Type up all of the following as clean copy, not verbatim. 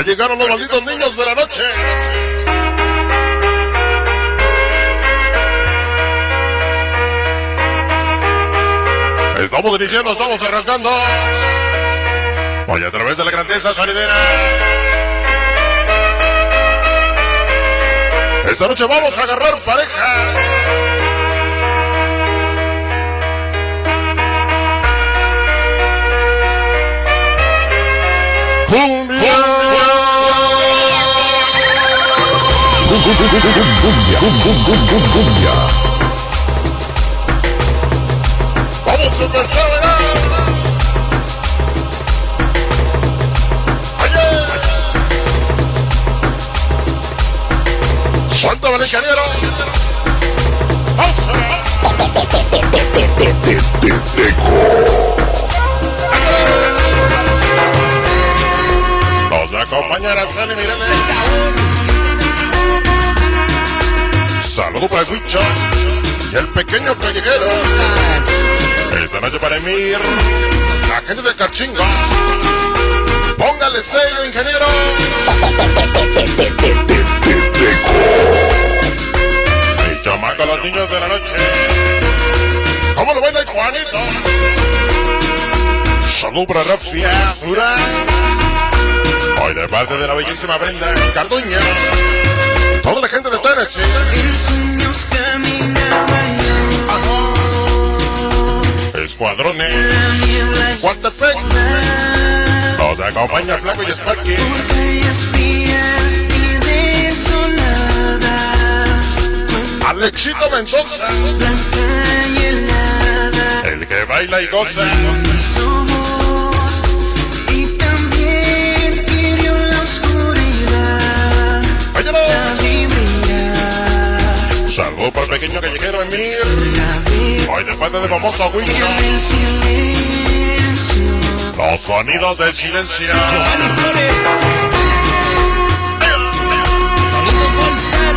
llegaron los malditos niños de la noche. Estamos iniciando, estamos arrancando. Hoy a través de la grandeza sonidera. Esta noche vamos a agarrar pareja. ¡Cumbia! ¡Cumbia! ¡Vamos a empezar a ganar! ¡Ayer! ¡Suéltame el ingeniero! ¡Vamos! Nos acompañará Sani Miranda. Saludo para el Huicho y el pequeño callejero. Esta noche para Emir, la gente de Cachinga. Póngale sello, ingeniero. Mi chamaco, los niños de la noche. ¿Cómo lo baila el Juanito? Saludo para Rafia Durán. Hoy de parte de la bellísima Brenda Carduña. Toda la gente de Tennessee. Escuadrones Guantepec. Nos acompaña Flaco y Sparky. Alexito Mendoza, el que baila y goza. Salvo por el pequeño callejero Emir. Hoy de parte de famoso Huicho. Los sonidos del silencio. Giovanni Flores. Sonido Goldstar.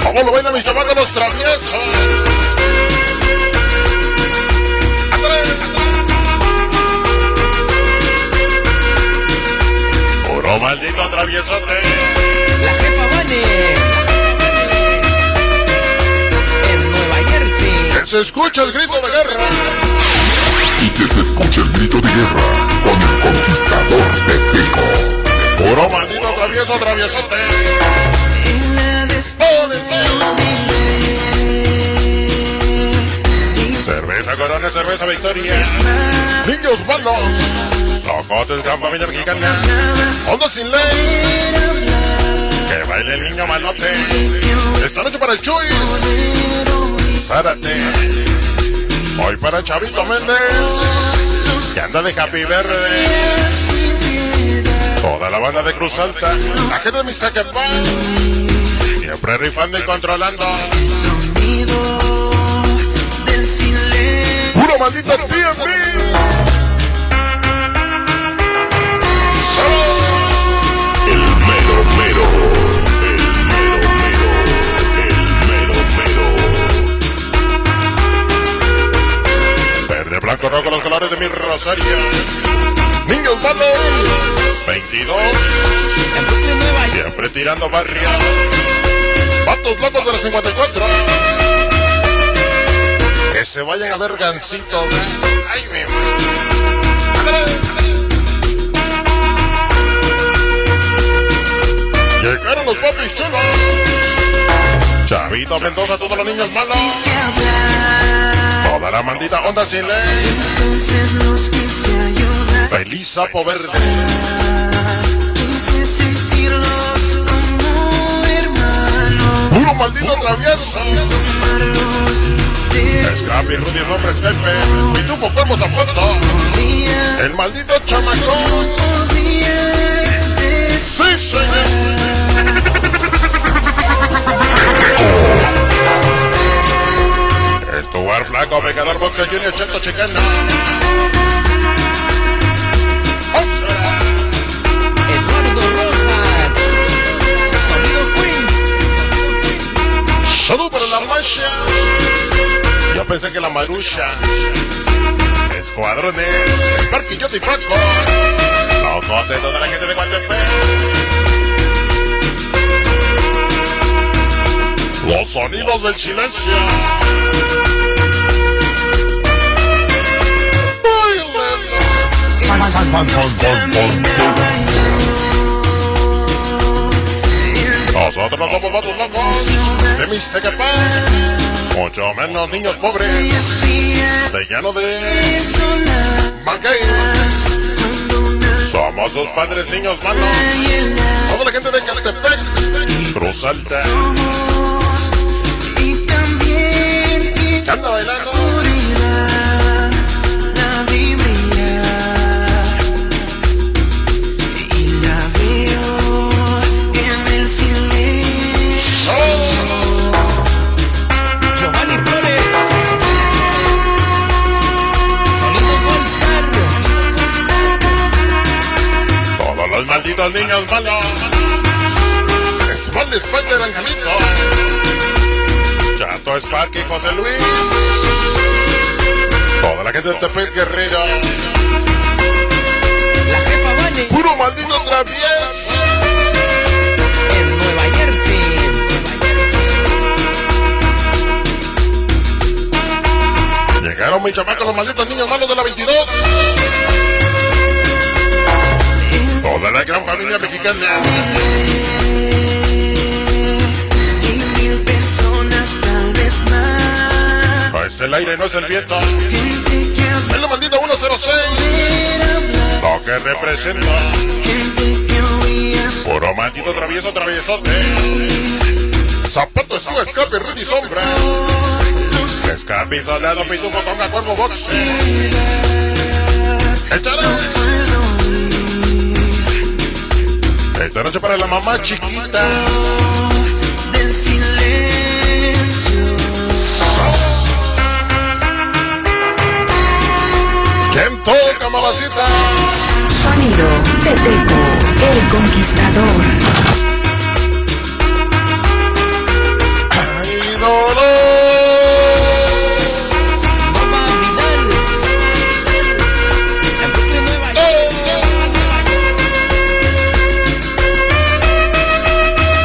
¿Cómo lo bailan mis chamacos los traviesos? Puro maldito traviesote. La jefa Vane. En Nueva Jersey. Que se escucha el grito de guerra. Y que se escuche el grito de guerra con el conquistador de Teco. Puro maldito traviesote. Cerveza Corona, cerveza Victoria. Niños malos. Locotes, gran familia mexicana. Onda sin ley. Que baile el niño malote. Esta noche para el Chuy. Zárate. Hoy para Chavito Méndez. Que anda de Happy Verde. Toda la banda de Cruz Alta. La gente de Mixtacatán. Siempre rifando y controlando. Puro maldito TMB. El mero mero. Verde, blanco, rojo, los colores de mi Rosario. Niños malos. 22. En Brooklyn, Nueva York. Siempre tirando barrio. Vatos locos de los 54. Que se vayan a ver gancitos. Ay, mi madre. Llegaron los papis chulos. Chavito Mendoza, todos los niños malos. Toda la maldita onda sin ley. Feliz Sapo Verde. Puro maldito travieso. Scrappy, Rudy, nombre Stepe. Y tú con cuerpos a foto. El maldito chamacón. Sí, señor. Estuar Flaco, Pecador, Boxe Junior, Cheto Chicano. Eduardo Rojas. Sonido Queens. Salud para la marcha. Y a pensé que la Marucha. Escuadrones, Sparky, yo soy Franco. Locote, toda la gente de Guatepec. Los sonidos del silencio. Nosotros no somos vatos locos de Mixtecapán, mucho menos niños pobres de llano de Maguey. Somos sus padres niños malos, toda la gente de Catepec, Cruz Alta, que anda bailando. Los malditos niños malos. Small Spider Angelito. Chato Sparky, José Luis. Toda la gente de Tepec Guerrero. La jefa Vane. Puro maldito travieso. En Nueva Jersey. Llegaron mis chamacos, los malditos niños malos de la 22. Toda la gran familia mexicana. Y 1000 personas tal vez más. No es el aire, no es el viento. Es lo maldito 106. Lo que representa. Puro maldito travieso, traviesote. Zapato, Escudo, Escape, Rudy Sombra. Escape, Soldado, Pitufo, Conga, Cuervo, Boxe. ¡Échale! Esta noche para la mamá chiquita del silencio. ¿Quién toca, mamacita? Sonido de Teco, el conquistador. ¡Ay, dolor! Mamá Vidal. En Brooklyn, Nueva York.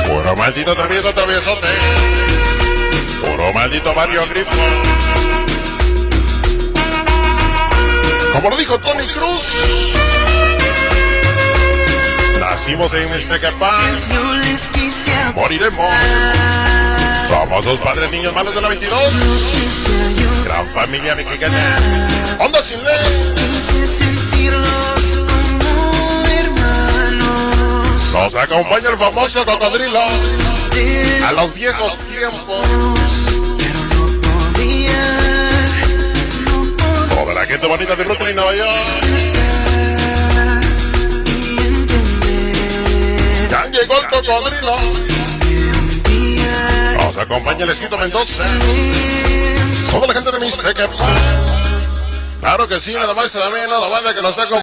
Puro maldito travieso, traviesote. Puro maldito barrio grifo. Como lo dijo Tony Cruz, nacimos en Mixtecapán, Yo les quise moriremos. Somos los padres niños malos de la 22. Gran familia mexicana. Onda sin ley. quise sentirlos como hermanos. Nos acompaña el famoso cocodrilo a los viejos tiempos. Pero no podía Toda la gente bonita de Brooklyn, Nueva York. y entender Ya llegó el cocodrilo. Nos acompaña el Esquito Mendoza. Toda la gente de Mixtecapán. Claro que sí, nada más y nada menos, la banda que nos está acompañando.